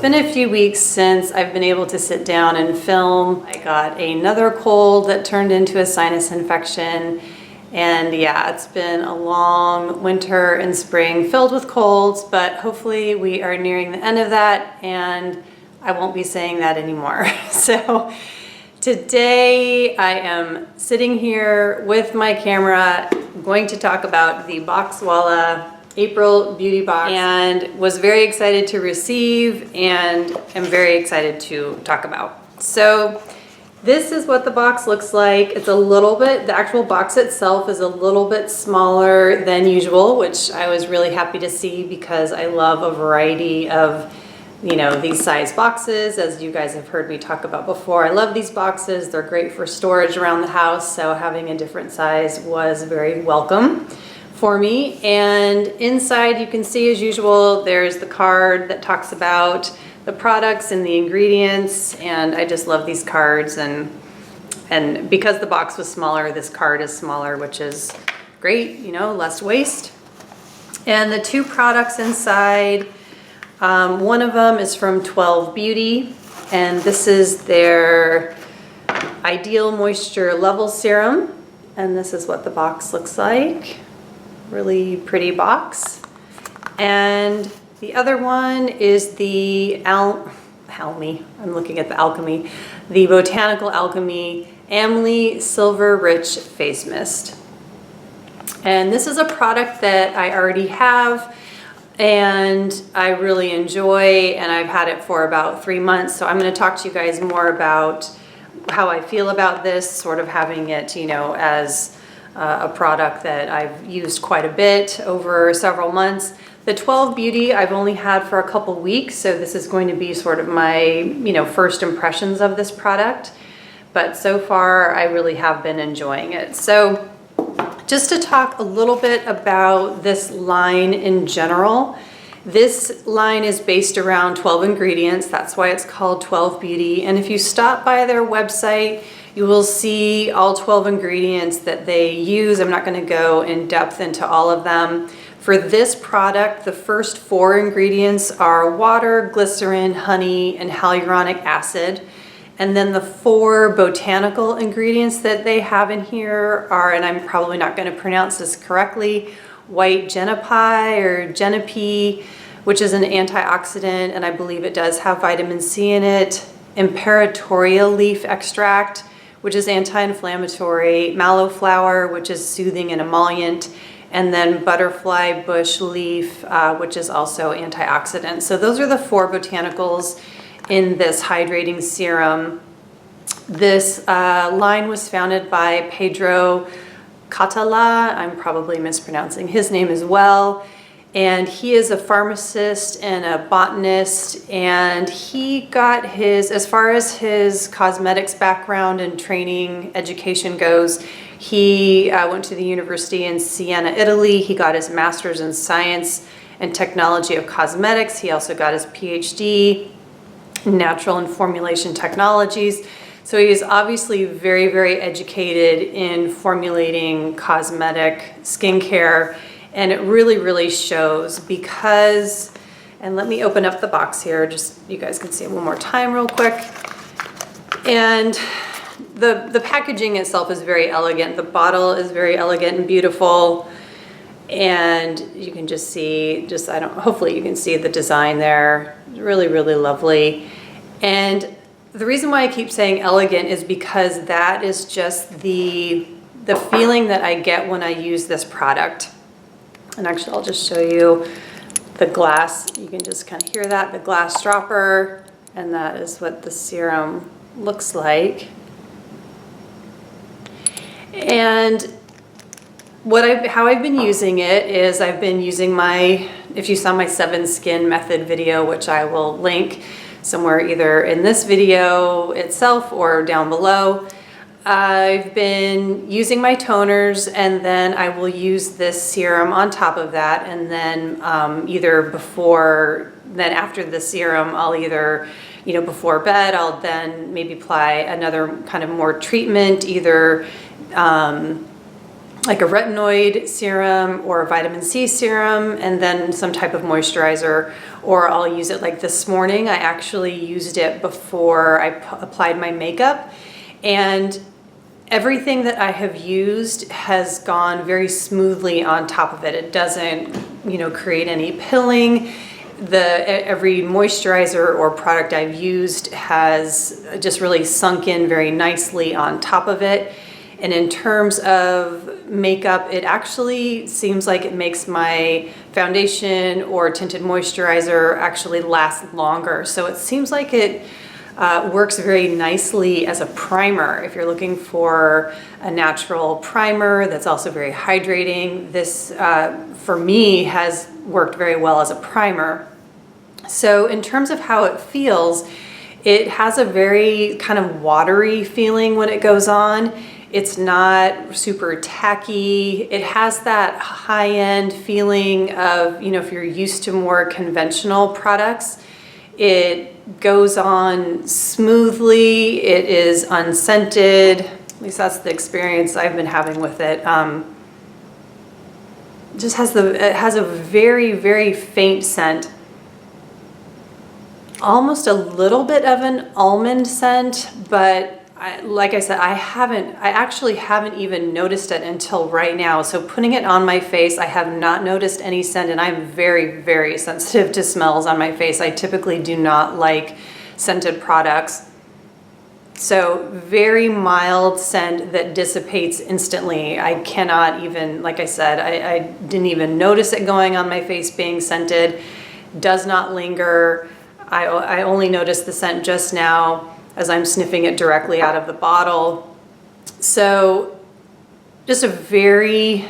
been a few weeks since I've been able to sit down and film. I got another cold that turned into a sinus infection. And yeah, it's been a long winter and spring filled with colds, but hopefully we are nearing the end of that and I won't be saying that anymore. So today I am sitting here with my camera going to talk about the Boxwalla April Beauty Box, and was very excited to receive and am very excited to talk about. So this is what the box looks like. It's a little bit, the actual box itself is a little bit smaller than usual, which I was really happy to see because I love a variety of, you know, these size boxes, as you guys have heard me talk about before. I love these boxes. They're great for storage around the house, so having a different size was very welcome for me. And inside you can see, as usual, there's the card that talks about the products and the ingredients, and I just love these cards, and because the box was smaller, this card is smaller, which is great, you know, less waste. And the two products inside, one of them is from 12 Beauty, and this is their Ideal Moisture Level Serum, and this is what the box looks like. Really pretty box. And the other one is the Almy, I'm looking at the Alchemy, the Botanical Alchemy Amly Silver Rich Face Mist. And this is a product that I already have and I really enjoy, and I've had it for about 3 months. So I'm going to talk to you guys more about how I feel about this, sort of having it, you know, as a product that I've used quite a bit over several months. The 12 Beauty I've only had for a couple weeks, so this is going to be sort of my, you know, first impressions of this product. But so far I really have been enjoying it. So just to talk a little bit about this line in general, this line is based around 12 ingredients. That's why it's called 12 Beauty. And if you stop by their website, you will see all 12 ingredients that they use. I'm not going to go in depth into all of them. For this product, the first 4 ingredients are water, glycerin, honey, and hyaluronic acid. And then the 4 botanical ingredients that they have in here are, and I'm probably not going to pronounce this correctly, white genepi or genepi, which is an antioxidant, and I believe it does have vitamin C in it, imperatoria leaf extract, which is anti-inflammatory, mallow flower, which is soothing and emollient, and then butterfly bush leaf, which is also antioxidant. So those are the 4 botanicals in this hydrating serum. This line was founded by Pedro Catala. I'm probably mispronouncing his name as well. And he is a pharmacist and a botanist, and he got his, as far as his cosmetics background and training education goes, he went to the university in Siena, Italy. He got his master's in science and technology of cosmetics. He also got his PhD in natural and formulation technologies. So he is obviously very, very educated in formulating cosmetic skincare. And it really, really shows because, and let me open up the box here, just you guys can see it one more time real quick. And the packaging itself is very elegant. The bottle is very elegant and beautiful. And you can just see, hopefully you can see the design there. Really, really lovely. And the reason why I keep saying elegant is because that is just the feeling that I get when I use this product. And actually, I'll just show you the glass. You can just kind of hear that, the glass dropper, and that is what the serum looks like. And how I've been using it is I've been using if you saw my 7 skin method video, which I will link somewhere either in this video itself or down below, I've been using my toners, and then I will use this serum on top of that, and then after the serum, I'll either, you know, before bed, I'll then maybe apply another kind of more treatment, either like a retinoid serum or a vitamin C serum, and then some type of moisturizer, or I'll use it like this morning. I actually used it before I applied my makeup, and everything that I have used has gone very smoothly on top of it. It doesn't, create any pilling. Every moisturizer or product I've used has just really sunk in very nicely on top of it. And in terms of makeup, it actually seems like it makes my foundation or tinted moisturizer actually last longer. So it seems like it works very nicely as a primer. If you're looking for a natural primer that's also very hydrating, this for me has worked very well as a primer. So in terms of how it feels, it has a very kind of watery feeling when it goes on. It's not super tacky. It has that high-end feeling of, if you're used to more conventional products, it goes on smoothly. It is unscented. At least that's the experience I've been having with it. It has a very, very faint scent. Almost a little bit of an almond scent, but like I said, I actually haven't even noticed it until right now. So putting it on my face, I have not noticed any scent, and I'm very, very sensitive to smells on my face. I typically do not like scented products. So very mild scent that dissipates instantly. I cannot even, like I said, I didn't even notice it going on my face being scented. Does not linger. I only noticed the scent just now as I'm sniffing it directly out of the bottle. So just a very,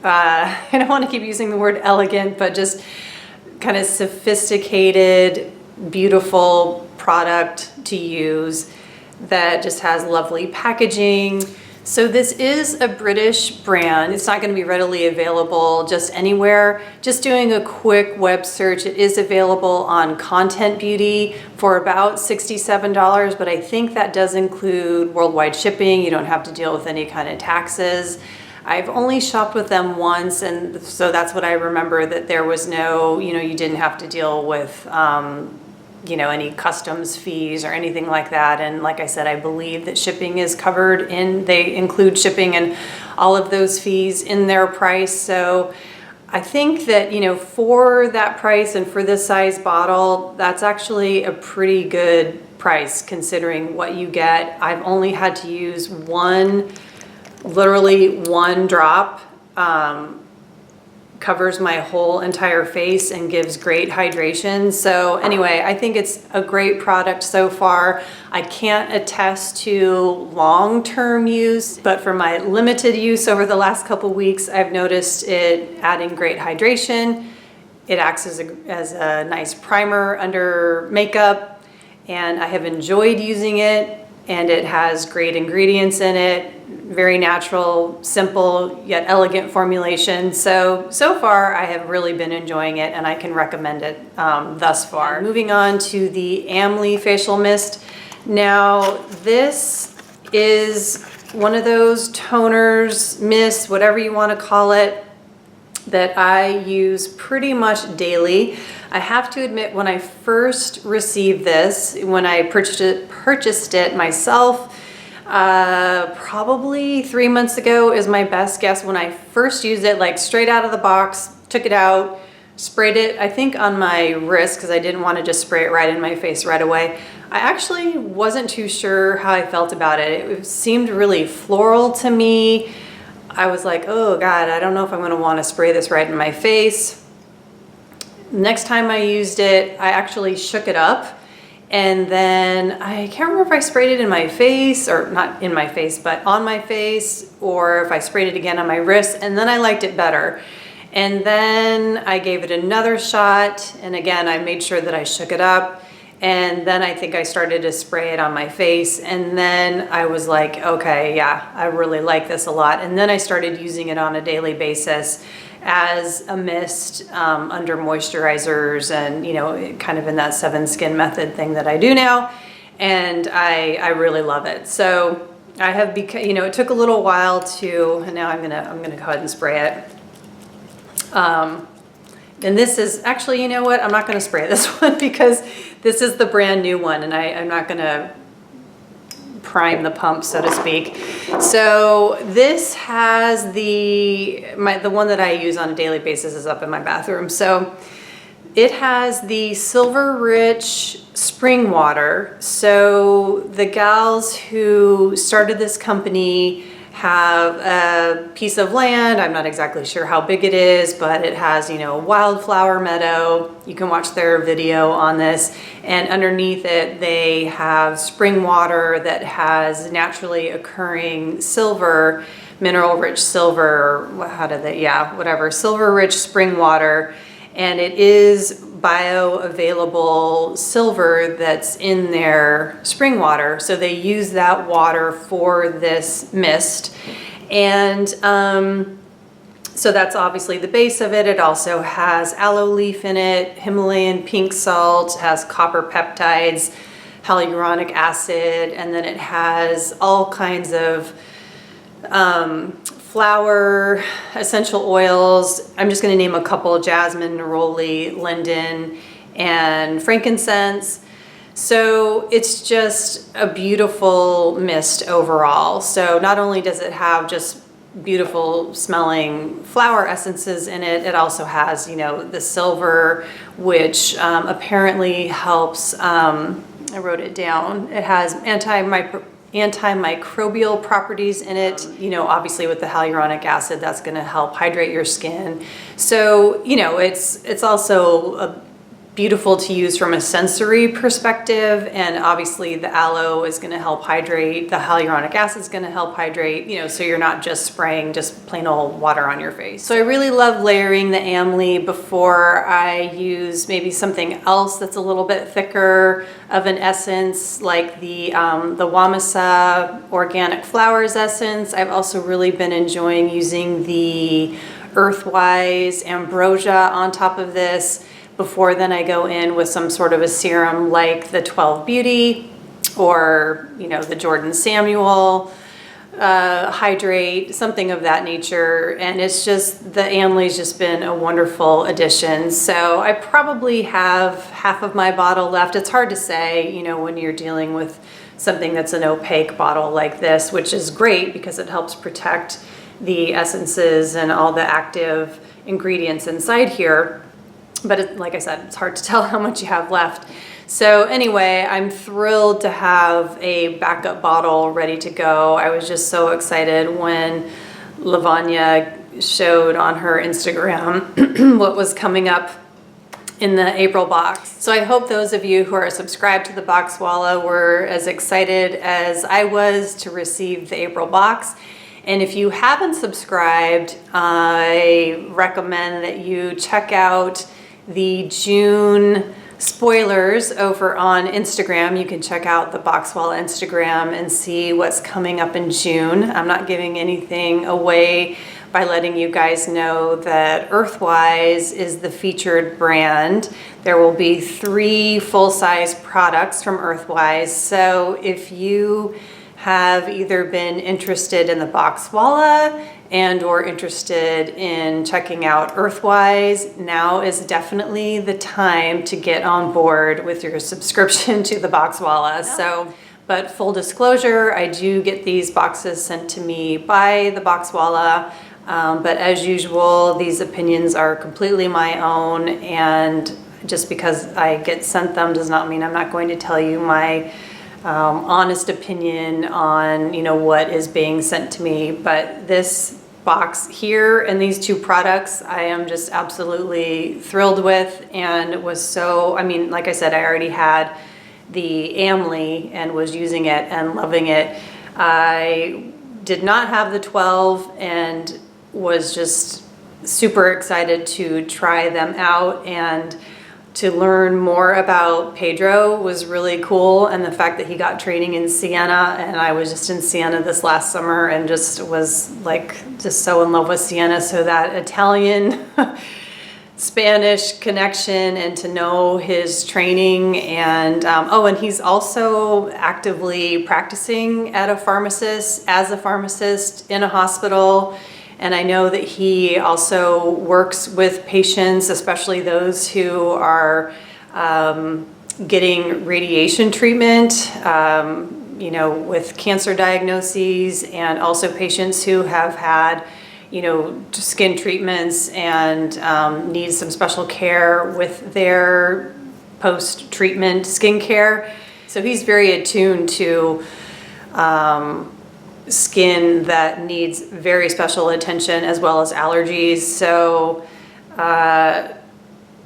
I don't want to keep using the word elegant, but just kind of sophisticated, beautiful product to use that just has lovely packaging. So this is a British brand. It's not going to be readily available just anywhere. Just doing a quick web search, it is available on Content Beauty for about $67, but I think that does include worldwide shipping. You don't have to deal with any kind of taxes. I've only shopped with them once, and so that's what I remember, that there was no, you didn't have to deal with any customs fees or anything like that. And like I said, I believe that shipping is covered they include shipping and all of those fees in their price. So I think that, for that price and for this size bottle, that's actually a pretty good price considering what you get. I've only had to use literally one drop. Covers my whole entire face and gives great hydration. So anyway, I think it's a great product so far. I can't attest to long-term use, but for my limited use over the last couple weeks, I've noticed it adding great hydration. It acts as a nice primer under makeup, and I have enjoyed using it, and it has great ingredients in it. Very natural, simple, yet elegant formulation. So far I have really been enjoying it, and I can recommend it thus far. Moving on to the Amly Facial Mist. Now this is one of those toners, mists, whatever you want to call it, that I use pretty much daily. I have to admit, when I first received this, when I purchased it myself, probably 3 months ago is my best guess. When I first used it, like straight out of the box, took it out, sprayed it, I think on my wrist, because I didn't want to just spray it right in my face right away. I actually wasn't too sure how I felt about it. It seemed really floral to me. I was like, oh God, I don't know if I'm going to want to spray this right in my face. Next time I used it, I actually shook it up. And then I can't remember if I sprayed it in my face, or not in my face, but on my face, or if I sprayed it again on my wrist, and then I liked it better. And then I gave it another shot, and again, I made sure that I shook it up, and then I think I started to spray it on my face, and then I was like, okay, yeah, I really like this a lot. And then I started using it on a daily basis as a mist under moisturizers, and kind of in that 7 skin method thing that I do now, and I really love it. So I have become, you know, it took a little while to, and now I'm gonna go ahead and spray it. And this is actually, you know what? I'm not gonna spray this one because this is the brand new one, and I'm not gonna prime the pump, so to speak. So this has the one that I use on a daily basis is up in my bathroom. So it has the Silver Rich spring water. So the gals who started this company have a piece of land. I'm not exactly sure how big it is, but it has, you know, a wildflower meadow. You can watch their video on this. And underneath it, they have spring water that has naturally occurring silver, mineral rich silver, silver rich spring water. And it is bioavailable silver that's in their spring water. So they use that water for this mist. And so that's obviously the base of it. It also has aloe leaf in it, Himalayan pink salt, has copper peptides, hyaluronic acid, and then it has all kinds of flower, essential oils. I'm just going to name a couple: jasmine, neroli, linden, and frankincense. So it's just a beautiful mist overall. So not only does it have just beautiful smelling flower essences in it, it also has, you know, the silver, which apparently helps, I wrote it down, it has antimicrobial properties in it. You know, obviously with the hyaluronic acid, that's going to help hydrate your skin. So, you know, it's also beautiful to use from a sensory perspective, and obviously the aloe is going to help hydrate, the hyaluronic acid is going to help hydrate, you know, so you're not just spraying just plain old water on your face. So I really love layering the Amly before I use maybe something else that's a little bit thicker of an essence, like the Wamasa Organic Flowers essence. I've also really been enjoying using the Earthwise Ambrosia on top of this. Before then I go in with some sort of a serum like the 12 Beauty or, you know, the Jordan Samuel Hydrate, something of that nature. And it's just, the Amly's just been a wonderful addition. So I probably have half of my bottle left. It's hard to say, you know, when you're dealing with something that's an opaque bottle like this, which is great because it helps protect the essences and all the active ingredients inside here. But like I said, it's hard to tell how much you have left. So anyway, I'm thrilled to have a backup bottle ready to go. I was just so excited when Lavanya showed on her Instagram what was coming up in the April box. So I hope those of you who are subscribed to the Boxwalla were as excited as I was to receive the April box. And if you haven't subscribed, I recommend that you check out the June spoilers over on Instagram. You can check out the Boxwalla Instagram and see what's coming up in June. I'm not giving anything away by letting you guys know that Earthwise is the featured brand. There will be 3 full-size products from Earthwise. So if you have either been interested in the Boxwalla and or interested in checking out Earthwise, now is definitely the time to get on board with your subscription to the Boxwalla. Yeah. So, but full disclosure, I do get these boxes sent to me by the Boxwalla, but as usual, these opinions are completely my own, and just because I get sent them does not mean I'm not going to tell you my honest opinion on, you know, what is being sent to me. But this box here and these 2 products I am just absolutely thrilled with, and was so, I mean, like I said, I already had the Amly and was using it and loving it. I did not have the 12 and was just super excited to try them out, and to learn more about Pedro was really cool, and the fact that he got training in Siena, and I was just in Siena this last summer and just was like just so in love with Siena. So that Italian Spanish connection and to know his training. And oh, and he's also actively practicing as a pharmacist in a hospital. And I know that he also works with patients, especially those who are getting radiation treatment, you know, with cancer diagnoses, and also patients who have had, you know, skin treatments and need some special care with their post-treatment skincare. So he's very attuned to skin that needs very special attention, as well as allergies. So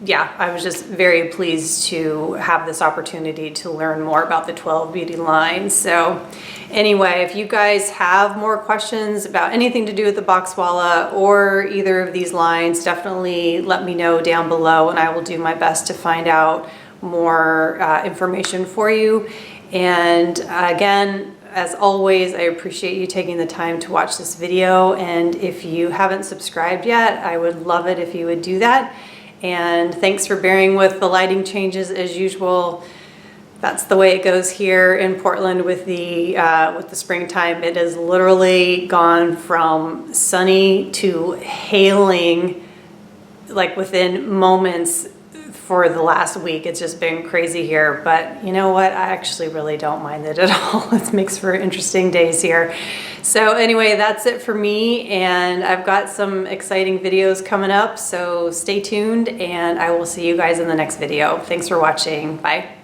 yeah, I was just very pleased to have this opportunity to learn more about the 12 beauty line. So anyway, if you guys have more questions about anything to do with the Boxwalla or either of these lines, definitely let me know down below, and I will do my best to find out more information for you. And again, as always, I appreciate you taking the time to watch this video. And if you haven't subscribed yet, I would love it if you would do that. And thanks for bearing with the lighting changes as usual. That's the way it goes here in Portland with the springtime. It has literally gone from sunny to hailing like within moments for the last week. It's just been crazy here, but you know what? I actually really don't mind it at all. It makes for interesting days here. So anyway, that's it for me, and I've got some exciting videos coming up, so stay tuned, and I will see you guys in the next video. Thanks for watching. Bye.